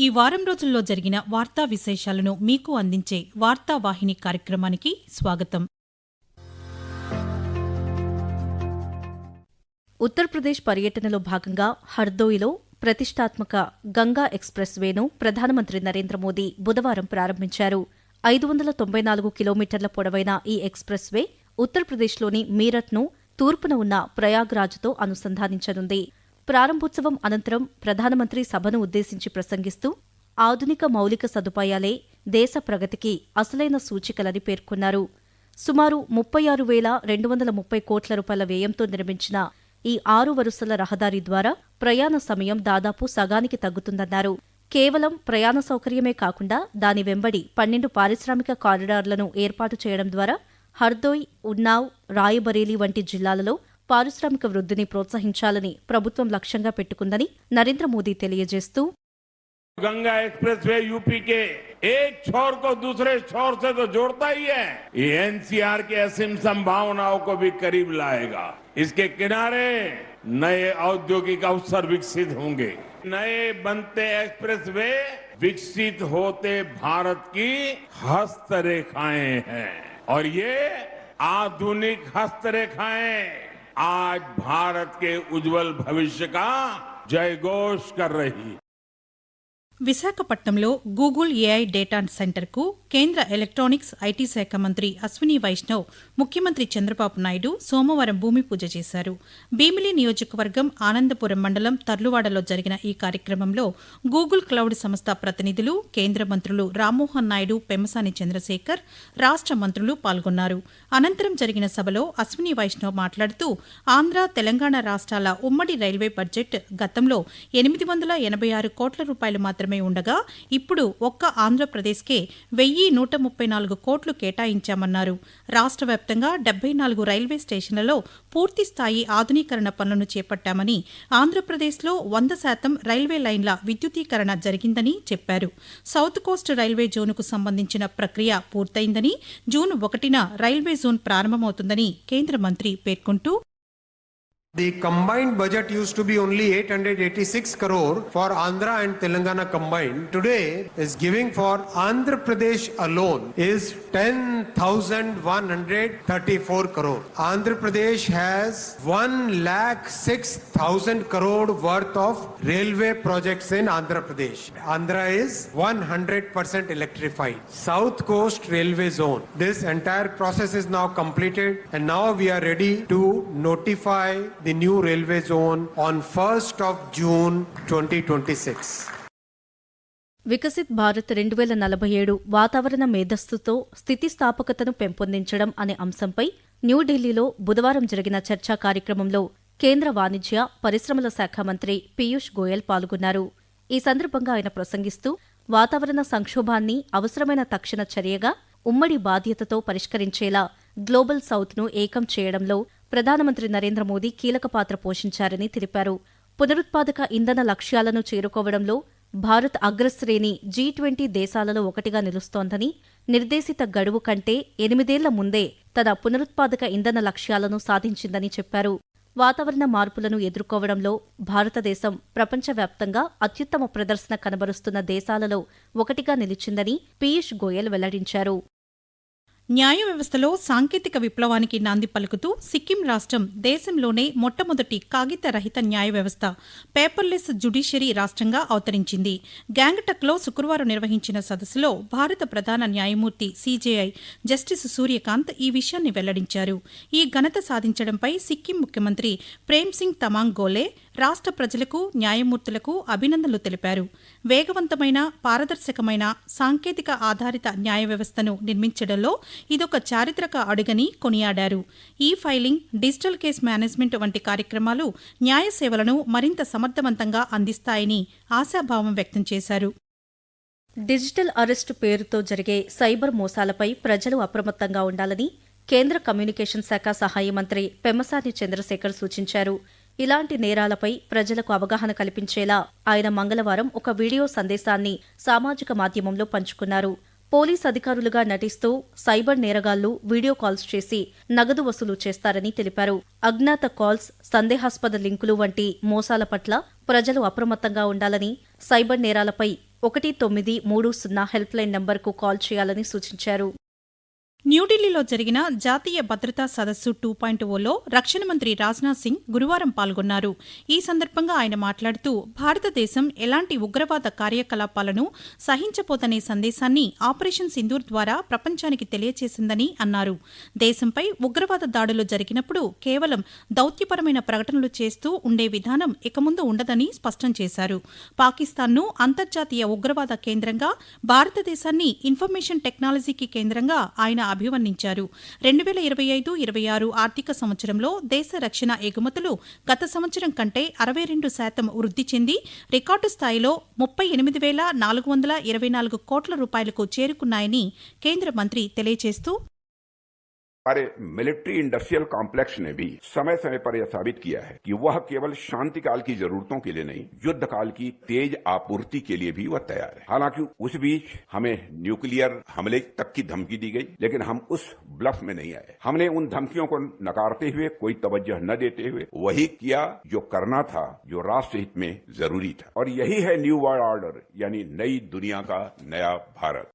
ఈ వారం రోజుల్లో జరిగిన వార్తా విశేషాలను మీకు అందించే వార్తావాహిని కార్యక్రమానికి స్వాగతం. ఉత్తరప్రదేశ్ పర్యటనలో భాగంగా హర్దోయిలో ప్రతిష్టాత్మక గంగా ఎక్స్ప్రెస్ వేను ప్రధానమంత్రి నరేంద్ర మోదీ బుధవారం ప్రారంభించారు. 594 కిలోమీటర్ల పొడవైన ఈ ఎక్స్ప్రెస్ వే ఉత్తరప్రదేశ్లోని మీరట్ను తూర్పున ఉన్న ప్రయాగ్రాజ్తో అనుసంధానించనుంది. ప్రారంభోత్సవం అనంతరం ప్రధానమంత్రి సభను ఉద్దేశించి ప్రసంగిస్తూ ఆధునిక మౌలిక సదుపాయాలే దేశ ప్రగతికి అసలైన సూచికలని పేర్కొన్నారు. సుమారు 36,230 కోట్ల రూపాయల వ్యయంతో నిర్మించిన ఈ 6 వరుసల రహదారి ద్వారా ప్రయాణ సమయం దాదాపు సగానికి తగ్గుతుందన్నారు. కేవలం ప్రయాణ సౌకర్యమే కాకుండా దాని వెంబడి 12 పారిశ్రామిక కారిడార్లను ఏర్పాటు చేయడం ద్వారా హర్దోయ్, ఉన్నావ్, రాయ్బరేలీ వంటి జిల్లాలలో పారిశ్రామిక వృద్ధిని ప్రోత్సహించాలని ప్రభుత్వం లక్ష్యంగా పెట్టుకుందని నరేంద్ర మోదీ తెలియజేస్తూ गंगा एक्सप्रेस वे यूपी के एक छोर को दूसरे छोर से तो जोड़ता ही है, ये एनसीआर के असीम संभावनाओं को भी करीब लाएगा. इसके किनारे नए औद्योगिक अवसर विकसित होंगे. नए बनते एक्सप्रेस वे विकसित होते भारत की हस्तरेखाएं हैं और ये आधुनिक हस्तरेखाएं आज भारत के उज्जवल भविष्य का जयघोष कर रही है. విశాఖపట్నంలో గూగుల్ ఏఐ డేటా సెంటర్కు కేంద్ర ఎలక్ట్రానిక్స్ ఐటీ శాఖ మంత్రి అశ్విని వైష్ణవ్, ముఖ్యమంత్రి చంద్రబాబు నాయుడు సోమవారం భూమి పూజ చేశారు. భీమిలి నియోజకవర్గం ఆనందపురం మండలం తర్లువాడలో జరిగిన ఈ కార్యక్రమంలో గూగుల్ క్లౌడ్ సంస్థ ప్రతినిధులు, కేంద్ర మంత్రులు రామ్మోహన్ నాయుడు, పెమ్మసాని చంద్రశేఖర్, రాష్ట మంత్రులు పాల్గొన్నారు. అనంతరం జరిగిన సభలో అశ్విని వైష్ణవ్ మాట్లాడుతూ ఆంధ్ర, తెలంగాణ రాష్ట్రాల ఉమ్మడి రైల్వే బడ్జెట్ గతంలో 886 కోట్ల రూపాయలు మాత్రమే ఉండగా ఇప్పుడు ఒక్క ఆంధ్రప్రదేశ్కే 1,134 కోట్లు కేటాయించామన్నారు. రాష్ట్ర వ్యాప్తంగా 74 రైల్వే స్టేషన్లలో పూర్తిస్థాయి ఆధునీకరణ పనులను చేపట్టామని, ఆంధ్రప్రదేశ్లో 100% రైల్వే లైన్ల విద్యుతీకరణ జరిగిందని చెప్పారు. సౌత్ కోస్ట్ రైల్వే జోన్కు సంబంధించిన ప్రక్రియ పూర్తయిందని, జూన్ 1న రైల్వే జోన్ ప్రారంభమవుతుందని కేంద్ర మంత్రి పేర్కొంటూ The combined budget used to be only 886 crore for Andhra and Telangana combined. Today is giving for Andhra Pradesh alone is 10,134 crore. Andhra Pradesh has 1,06,000 crore worth of railway projects in Andhra Pradesh. Andhra is 100% electrified. South Coast Railway Zone. This entire process is now completed and now we are ready to notify the new railway zone on 1st of June 2026. Viksit Bharat 2047 వాతావరణ మేధస్సుతో స్థితిస్థాపకతను పెంపొందించడం అనే అంశంపై న్యూఢిల్లీలో బుధవారం జరిగిన చర్చా కార్యక్రమంలో కేంద్ర వాణిజ్య, పరిశ్రమల శాఖ మంత్రి పీయూష్ గోయల్ పాల్గొన్నారు. ఈ సందర్భంగా ఆయన ప్రసంగిస్తూ వాతావరణ సంక్షోభాన్ని అవసరమైన తక్షణ చర్యగా ఉమ్మడి బాధ్యతతో పరిష్కరించేలా గ్లోబల్ సౌత్ను ఏకం చేయడంలో ప్రధానమంత్రి నరేంద్ర మోదీ కీలక పాత్ర పోషించారని తెలిపారు. పునరుత్పాదక ఇంధన లక్ష్యాలను చేరుకోవడంలో భారత్ అగ్రశ్రేణి G20 దేశాలలో ఒకటిగా నిలుస్తోందని, నిర్దేశిత గడువు కంటే 8 ఏళ్ల ముందే తన పునరుత్పాదక ఇంధన లక్ష్యాలను సాధించిందని చెప్పారు. వాతావరణ మార్పులను ఎదుర్కోవడంలో భారతదేశం ప్రపంచవ్యాప్తంగా అత్యుత్తమ ప్రదర్శన కనబరుస్తున్న దేశాలలో ఒకటిగా నిలిచిందని పీయూష్ గోయల్ వెల్లడించారు. న్యాయ వ్యవస్థలో సాంకేతిక విప్లవానికి నాంది పలుకుతూ సిక్కిం రాష్ట్రం దేశంలోనే మొట్టమొదటి కాగిత రహిత న్యాయ వ్యవస్థ పేపర్లెస్ జ్యుడిషియరీ రాష్ట్రంగా అవతరించింది. గ్యాంగ్టక్లో శుక్రవారం నిర్వహించిన సదస్సులో భారత ప్రధాన న్యాయమూర్తి CJI జస్టిస్ సూర్యకాంత్ ఈ విషయాన్ని వెల్లడించారు. ఈ ఘనత సాధించడంపై సిక్కిం ముఖ్యమంత్రి ప్రేమ్ సింగ్ తమాంగ్ గోలే రాష్ట్ర ప్రజలకు, న్యాయమూర్తులకు అభినందనలు తెలిపారు. వేగవంతమైన, పారదర్శకమైన, సాంకేతిక ఆధారిత న్యాయ వ్యవస్థను నిర్మించడంలో ఇదొక చారిత్రక అడుగని కొనియాడారు. ఈ ఫైలింగ్, డిజిటల్ కేస్ మేనేజ్మెంట్ వంటి కార్యక్రమాలు న్యాయ సేవలను మరింత సమర్థవంతంగా అందిస్తాయని ఆశాభావం వ్యక్తం చేశారు. డిజిటల్ అరెస్టు పేరుతో జరిగే సైబర్ మోసాలపై ప్రజలు అప్రమత్తంగా ఉండాలని కేంద్ర కమ్యూనికేషన్ శాఖ సహాయ మంత్రి పెమ్మసాని చంద్రశేఖర్ సూచించారు. ఇలాంటి నేరాలపై ప్రజలకు అవగాహన కల్పించేలా ఆయన మంగళవారం ఒక వీడియో సందేశాన్ని సామాజిక మాధ్యమంలో పంచుకున్నారు. పోలీస్ అధికారులుగా నటిస్తూ సైబర్ నేరగాళ్లు వీడియో కాల్స్ చేసి నగదు వసూలు చేస్తారని తెలిపారు. అజ్ఞాత కాల్స్, సందేహాస్పద లింకులు వంటి మోసాల పట్ల ప్రజలు అప్రమత్తంగా ఉండాలని, సైబర్ నేరాలపై 1930 హెల్ప్లైన్ నంబర్కు కాల్ చేయాలని సూచించారు. న్యూఢిల్లీలో జరిగిన జాతీయ భద్రతా సదస్సు 2.0లో రక్షణ మంత్రి రాజ్నాథ్ సింగ్ గురువారం పాల్గొన్నారు. ఈ సందర్భంగా ఆయన మాట్లాడుతూ భారతదేశం ఎలాంటి ఉగ్రవాద కార్యకలాపాలను సహించబోదనే సందేశాన్ని ఆపరేషన్ సింధూర్ ద్వారా ప్రపంచానికి తెలియజేసిందని అన్నారు. దేశంపై ఉగ్రవాద దాడులు జరిగినప్పుడు కేవలం దౌత్యపరమైన ప్రకటనలు చేస్తూ ఉండే విధానం ఇక ముందు ఉండదని స్పష్టం చేశారు. పాకిస్తాన్ను అంతర్జాతీయ ఉగ్రవాద కేంద్రంగా, భారతదేశాన్ని ఇన్ఫర్మేషన్ టెక్నాలజీకి కేంద్రంగా ఆయన అభివర్ణించారు. 2025-26 ఆర్థిక సంవత్సరంలో దేశ రక్షణ ఎగుమతులు గత సంవత్సరం కంటే 62% వృద్ధి చెంది రికార్డు స్థాయిలో 38,424 కోట్ల రూపాయలకు చేరుకున్నాయని కేంద్ర మంత్రి తెలియజేస్తూ हमारे मिलिट्री इंडस्ट्रियल कॉम्प्लेक्स ने भी समय समय पर यह साबित किया है कि वह केवल शांति काल की जरूरतों के लिए नहीं, युद्ध काल की तेज आपूर्ति के लिए भी वह तैयार है. हालांकि उस बीच हमें न्यूक्लियर हमले तक की धमकी दी गई, लेकिन हम उस ब्लफ में नहीं आए. हमने उन धमकियों को नकारते हुए, कोई तवज्जो न देते हुए वही किया जो करना था, जो राष्ट्र हित में जरूरी था. और यही है न्यू वर्ल्ड ऑर्डर, यानी नई दुनिया का नया भारत.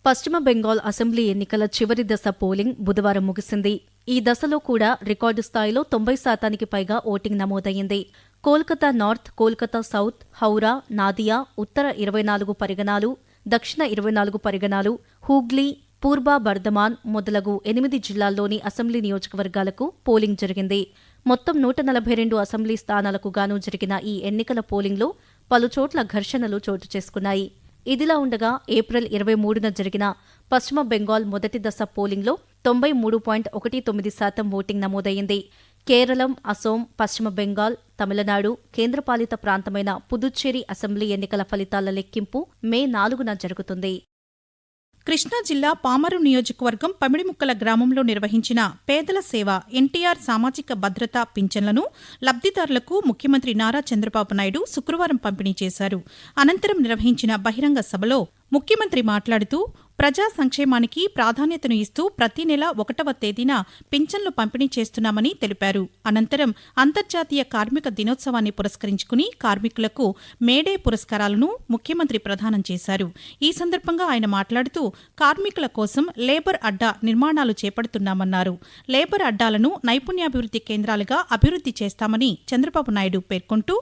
పశ్చిమ బెంగాల్ అసెంబ్లీ ఎన్నికల చివరి దశ పోలింగ్ బుధవారం ముగిసింది. ఈ దశలో కూడా రికార్డు స్థాయిలో 90% పైగా ఓటింగ్ నమోదయ్యింది. కోల్కతా నార్త్, కోల్కతా సౌత్, హౌరా, నాదియా ఉత్తర 24 పరిగణాలు, దక్షిణ 24 పరిగణాలు, హూగ్లీ, పూర్వ బర్ధమాన్ మొదలగు 8 జిల్లాల్లోని అసెంబ్లీ నియోజకవర్గాలకు పోలింగ్ జరిగింది. మొత్తం 142 అసెంబ్లీ స్థానాలకు గాను జరిగిన ఈ ఎన్నికల పోలింగ్లో పలుచోట్ల ఘర్షణలు చోటు చేసుకున్నాయి. ఇదిలా ఉండగా ఏప్రిల్ 23న జరిగిన పశ్చిమ బెంగాల్ మొదటి దశ పోలింగ్లో 93.19% ఓటింగ్ నమోదయ్యింది. కేరళం, అసోం, పశ్చిమ బెంగాల్, తమిళనాడు, కేంద్రపాలిత ప్రాంతమైన పుదుచ్చేరి అసెంబ్లీ ఎన్నికల ఫలితాల లెక్కింపు మే 4న జరుగుతుంది. కృష్ణా జిల్లా పామరు నియోజకవర్గం పమిడిముక్కల గ్రామంలో నిర్వహించిన పేదల సేవ ఎన్టీఆర్ సామాజిక భద్రతా పింఛన్లను లబ్దిదారులకు ముఖ్యమంత్రి నారా చంద్రబాబు నాయుడు శుక్రవారం పంపిణీ చేశారు. అనంతరం నిర్వహించిన బహిరంగ సభలో ముఖ్యమంత్రి మాట్లాడుతూ ప్రజా సంక్షేమానికి ప్రాధాన్యతను ఇస్తూ ప్రతి నెల 1వ తేదీన పింఛన్లు పంపిణీ చేస్తున్నామని తెలిపారు. అనంతరం అంతర్జాతీయ కార్మిక దినోత్సవాన్ని పురస్కరించుకుని కార్మికులకు మేడే పురస్కారాలను ముఖ్యమంత్రి ప్రదానం చేశారు. ఈ సందర్భంగా ఆయన మాట్లాడుతూ కార్మికుల కోసం లేబర్ అడ్డా నిర్మాణాలు చేపడుతున్నామన్నారు. లేబర్ అడ్డాలను నైపుణ్యాభివృద్ధి కేంద్రాలుగా అభివృద్ధి చేస్తామని చంద్రబాబు నాయుడు పేర్కొంటూ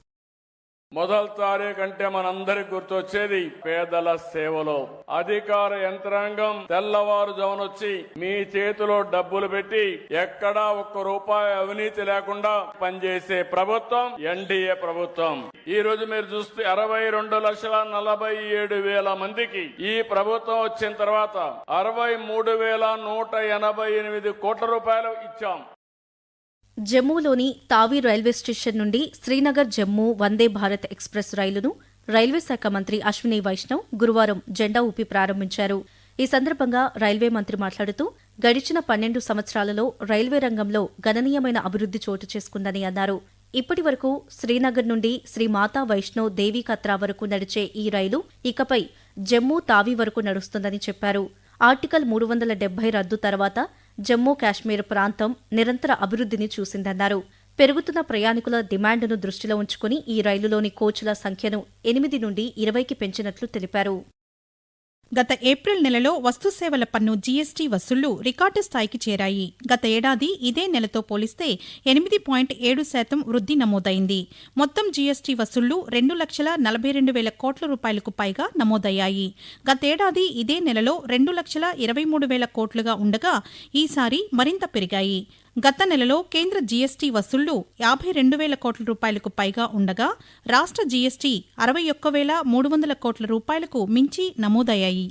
మొదటి తారీఖు అంటే మనందరికి గుర్తొచ్చేది పేదల సేవలో అధికార యంత్రాంగం తెల్లవారుజామునొచ్చి మీ చేతిలో డబ్బులు పెట్టి ఎక్కడా ఒక్క రూపాయి అవినీతి లేకుండా పనిచేసే ప్రభుత్వం ఎన్డీఏ ప్రభుత్వం. ఈ రోజు మీరు చూస్తే 62,47,000 మందికి ఈ ప్రభుత్వం వచ్చిన తర్వాత 63,188 కోట్ల రూపాయలు ఇచ్చాం. జమ్మూలోని తావీ రైల్వే స్టేషన్ నుండి శ్రీనగర్ జమ్మూ వందే భారత్ ఎక్స్ప్రెస్ రైలును రైల్వే శాఖ మంత్రి అశ్విని వైష్ణవ్ గురువారం జెండా ఊపి ప్రారంభించారు. ఈ సందర్భంగా రైల్వే మంత్రి మాట్లాడుతూ గడిచిన 12 సంవత్సరాలలో రైల్వే రంగంలో గణనీయమైన అభివృద్ధి చోటు చేసుకుందని అన్నారు. ఇప్పటి వరకు శ్రీనగర్ నుండి శ్రీ మాతా వైష్ణవ్ దేవీ కత్రా వరకు నడిచే ఈ రైలు ఇకపై జమ్మూ తావీ వరకు నడుస్తుందని చెప్పారు. ఆర్టికల్ 370 రద్దు తర్వాత జమ్మూ కాశ్మీర్ ప్రాంతం నిరంతర అభివృద్ధిని చూసిందన్నారు. పెరుగుతున్న ప్రయాణికుల డిమాండ్ను దృష్టిలో ఉంచుకుని ఈ రైలులోని కోచ్ల సంఖ్యను 8 నుండి 20కి పెంచినట్లు తెలిపారు. గత ఏప్రిల్ నెలలో వస్తుసేవల పన్ను జీఎస్టీ వసూళ్లు రికార్డు స్థాయికి చేరాయి. గత ఏడాది ఇదే నెలతో పోలిస్తే 8.7% వృద్ధి నమోదైంది. మొత్తం జీఎస్టీ వసూళ్లు 2,42,000 కోట్ల రూపాయలకు పైగా నమోదయ్యాయి. గతేడాది ఇదే నెలలో 2,23,000 కోట్లుగా ఉండగా ఈసారి మరింత పెరిగాయి. గత నెలలో కేంద్ర జీఎస్టీ వసూళ్లు 52,000 కోట్ల రూపాయలకు పైగా ఉండగా రాష్ట్ర జీఎస్టీ 61,300 కోట్ల రూపాయలకు మించి నమోదయ్యాయి.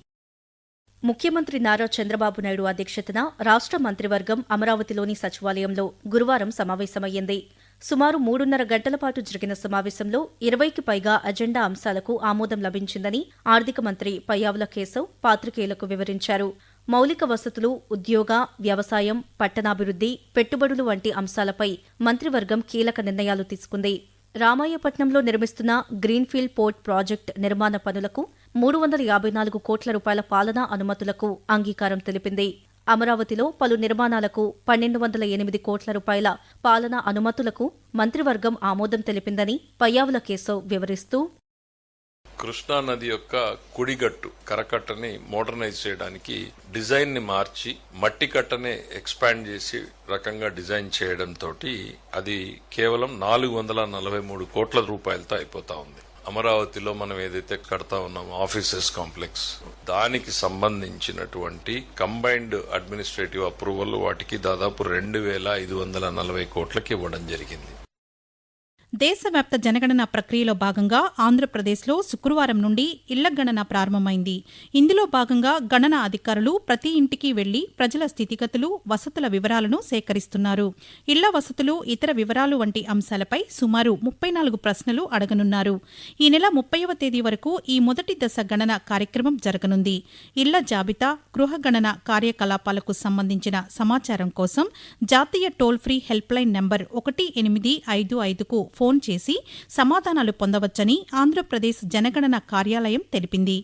ముఖ్యమంత్రి నారా చంద్రబాబు నాయుడు అధ్యక్షతన రాష్ట్ర మంత్రివర్గం అమరావతిలోని సచివాలయంలో గురువారం సమావేశమయ్యింది. సుమారు 3.5 గంటల పాటు జరిగిన సమావేశంలో 20కి పైగా అజెండా అంశాలకు ఆమోదం లభించిందని ఆర్థిక మంత్రి పయ్యావుల కేశవ్ పాత్రికేయులకు వివరించారు. మౌలిక వసతులు, ఉద్యోగ, వ్యవసాయం, పట్టణాభివృద్ధి, పెట్టుబడులు వంటి అంశాలపై మంత్రివర్గం కీలక నిర్ణయాలు తీసుకుంది. రామాయపట్నంలో నిర్మిస్తున్న గ్రీన్ఫీల్డ్ పోర్ట్ ప్రాజెక్టు నిర్మాణ పనులకు 354 కోట్ల రూపాయల పాలనా అనుమతులకు అంగీకారం తెలిపింది. అమరావతిలో పలు నిర్మాణాలకు 1,208 కోట్ల రూపాయల పాలనా అనుమతులకు మంత్రివర్గం ఆమోదం తెలిపిందని పయ్యావుల కేశవ్ వివరిస్తూ కృష్ణా నది యొక్క కుడిగట్టు కరకట్టని మోడర్నైజ్ చేయడానికి డిజైన్ ని మార్చి మట్టి కట్టని ఎక్స్పాండ్ చేసి రకంగా డిజైన్ చేయడంతో అది కేవలం 443 కోట్ల రూపాయలతో అయిపోతా ఉంది. అమరావతిలో మనం ఏదైతే కడతా ఉన్నామో ఆఫీసెస్ కాంప్లెక్స్, దానికి సంబంధించినటువంటి కంబైన్డ్ అడ్మినిస్ట్రేటివ్ అప్రూవల్ వాటికి దాదాపు 2,540 కోట్లకి ఇవ్వడం జరిగింది. దేశవ్యాప్త జనగణన ప్రక్రియలో భాగంగా ఆంధ్రప్రదేశ్లో శుక్రవారం నుండి ఇళ్ల గణన ప్రారంభమైంది. ఇందులో భాగంగా గణన అధికారులు ప్రతి ఇంటికి వెళ్లి ప్రజల స్థితిగతులు, వసతుల వివరాలను సేకరిస్తున్నారు. ఇళ్ల వసతులు, ఇతర వివరాలు వంటి అంశాలపై సుమారు 34 ప్రశ్నలు అడగనున్నారు. ఈ నెల 30వ తేదీ వరకు ఈ మొదటి దశ గణన కార్యక్రమం జరగనుంది. ఇళ్ల జాబితా, గృహ గణన కార్యకలాపాలకు సంబంధించిన సమాచారం కోసం జాతీయ toll free help line number 1855కు ఫోన్ చేసి సమాధానాలు పొందవచ్చని ఆంధ్రప్రదేశ్ జనగణన కార్యాలయం తెలిపింది.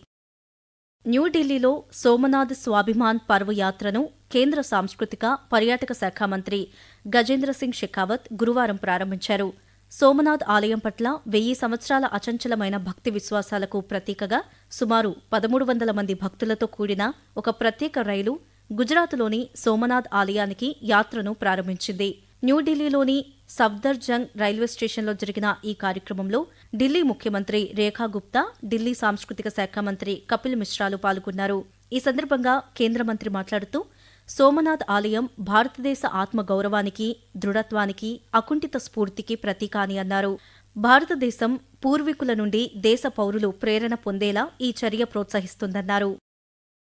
న్యూఢిల్లీలో సోమనాథ్ స్వాభిమాన్ పర్వ్ యాత్రను కేంద్ర సాంస్కృతిక, పర్యాటక శాఖ మంత్రి గజేంద్ర సింగ్ షెకావత్ గురువారం ప్రారంభించారు. సోమనాథ్ ఆలయం పట్ల 1000 సంవత్సరాల అచంచలమైన భక్తి విశ్వాసాలకు ప్రతీకగా సుమారు 1300 మంది భక్తులతో కూడిన ఒక ప్రత్యేక రైలు గుజరాత్లోని సోమనాథ్ ఆలయానికి యాత్రను ప్రారంభించింది. న్యూఢిల్లీలోని సఫ్దర్జంగ్ రైల్వే స్టేషన్లో జరిగిన ఈ కార్యక్రమంలో ఢిల్లీ ముఖ్యమంత్రి రేఖా గుప్తా, ఢిల్లీ సాంస్కృతిక శాఖ మంత్రి కపిల్ మిశ్రాలు పాల్గొన్నారు. ఈ సందర్భంగా కేంద్ర మంత్రి మాట్లాడుతూ సోమనాథ్ ఆలయం భారతదేశ ఆత్మగౌరవానికి, దృఢత్వానికి, అకుంఠిత స్ఫూర్తికి ప్రతీక అని అన్నారు. భారతదేశం పూర్వీకుల నుండి దేశ పౌరులు ప్రేరణ పొందేలా ఈ చర్య ప్రోత్సహిస్తుందన్నారు.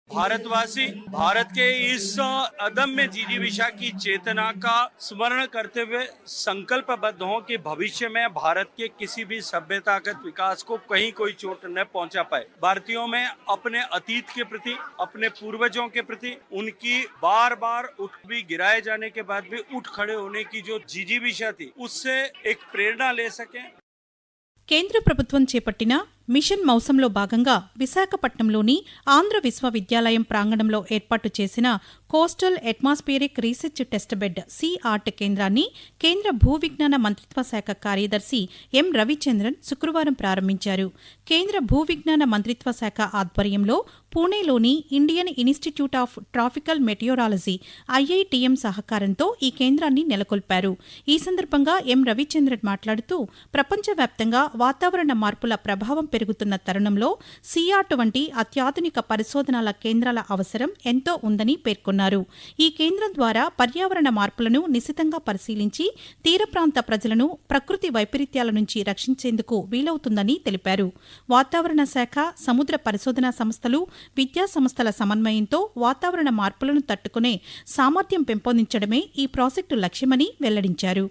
भारतवासी भारत के इस अदम्य जिजीविषा की चेतना का स्मरण करते हुए संकल्पबद्ध हों कि भविष्य में भारत के किसी भी सभ्यतागत विकास को कहीं कोई चोट न पहुंचा पाए. भारतीयों में अपने अतीत के प्रति, अपने पूर्वजों के प्रति उनकी बार बार उठ भी गिराए जाने के बाद भी उठ खड़े होने की जो जिजीविषा थी, उससे एक प्रेरणा ले सकें. కేంద్ర ప్రభుత్వం చేపట్టిన మిషన్ మౌసంలో భాగంగా విశాఖపట్నంలోని ఆంధ్ర విశ్వవిద్యాలయం ప్రాంగణంలో ఏర్పాటు చేసిన coastal atmospheric research test bed CART కేంద్రాన్ని కేంద్ర భూ విజ్ఞాన మంత్రిత్వ శాఖ కార్యదర్శి ఎం రవిచంద్రన్ శుక్రవారం ప్రారంభించారు. కేంద్ర భూ విజ్ఞాన మంత్రిత్వ శాఖ ఆధ్వర్యంలో పూణేలోని Indian Institute of Tropical Meteorology IITM సహకారంతో ఈ కేంద్రాన్ని నెలకొల్పారు. ఈ సందర్భంగా ఎం రవిచంద్రన్ మాట్లాడుతూ ప్రపంచవ్యాప్తంగా వాతావరణ మార్పుల ప్రభావం పెరుగుతున్న తరుణంలో CART వంటి అత్యాధునిక పరిశోధనల కేంద్రాల అవసరం ఎంతో ఉందని పేర్కొన్నారు. ఈ కేంద్రం ద్వారా పర్యావరణ మార్పులను నిశితంగా పరిశీలించి తీర ప్రాంత ప్రజలను ప్రకృతి వైపరీత్యాల నుంచి రక్షించేందుకు వీలవుతుందని తెలిపారు. వాతావరణ శాఖ, సముద్ర పరిశోధనా సంస్థలు, విద్యా సంస్థల సమన్వయంతో వాతావరణ మార్పులను తట్టుకునే సామర్థ్యం పెంపొందించడమే ఈ ప్రాజెక్టు లక్ష్యమని వెల్లడించారు.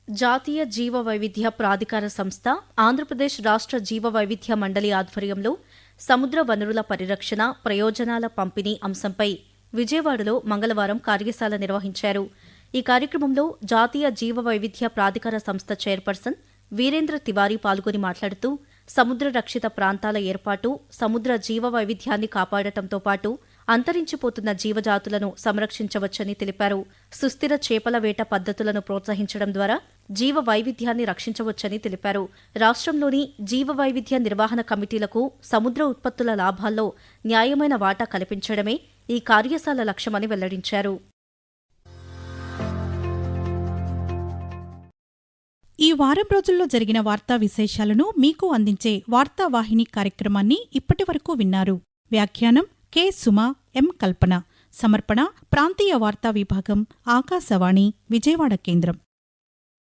జాతీయ జీవ వైవిధ్య ప్రాధికార సంస్థ, ఆంధ్రప్రదేశ్ రాష్ట్ర జీవ వైవిధ్య మండలి ఆధ్వర్యంలో సముద్ర వనరుల పరిరక్షణ, ప్రయోజనాల పంపిణీ అంశంపై విజయవాడలో మంగళవారం కార్యశాల నిర్వహించారు. ఈ కార్యక్రమంలో జాతీయ జీవ వైవిధ్య ప్రాధికార సంస్థ చైర్పర్సన్ వీరేంద్ర తివారీ పాల్గొని మాట్లాడుతూ సముద్ర రక్షిత ప్రాంతాల ఏర్పాటు, సముద్ర జీవ వైవిధ్యాన్ని కాపాడటంతో పాటు అంతరించిపోతున్న జీవజాతులను సంరక్షించవచ్చని తెలిపారు. సుస్థిర చేపల వేట పద్ధతులను ప్రోత్సహించడం ద్వారా జీవ వైవిధ్యాన్ని రక్షించవచ్చని తెలిపారు. రాష్ట్రంలోని జీవ వైవిధ్య నిర్వహణ కమిటీలకు సముద్ర ఉత్పత్తుల లాభాల్లో న్యాయమైన వాటా కల్పించడమే ఈ కార్యశాల లక్ష్యమని వెల్లడించారు. ఈ వారం రోజుల్లో జరిగిన వార్తా విశేషాలను మీకు అందించే వార్తావాహిని కార్యక్రమాన్ని ఇప్పటివరకు విన్నారు. వ్యాఖ్యానం కె సుమా, ఎం కల్పన. సమర్పణ ప్రాంతీయ వార్తా విభాగం, ఆకాశవాణి విజయవాడ కేంద్రం.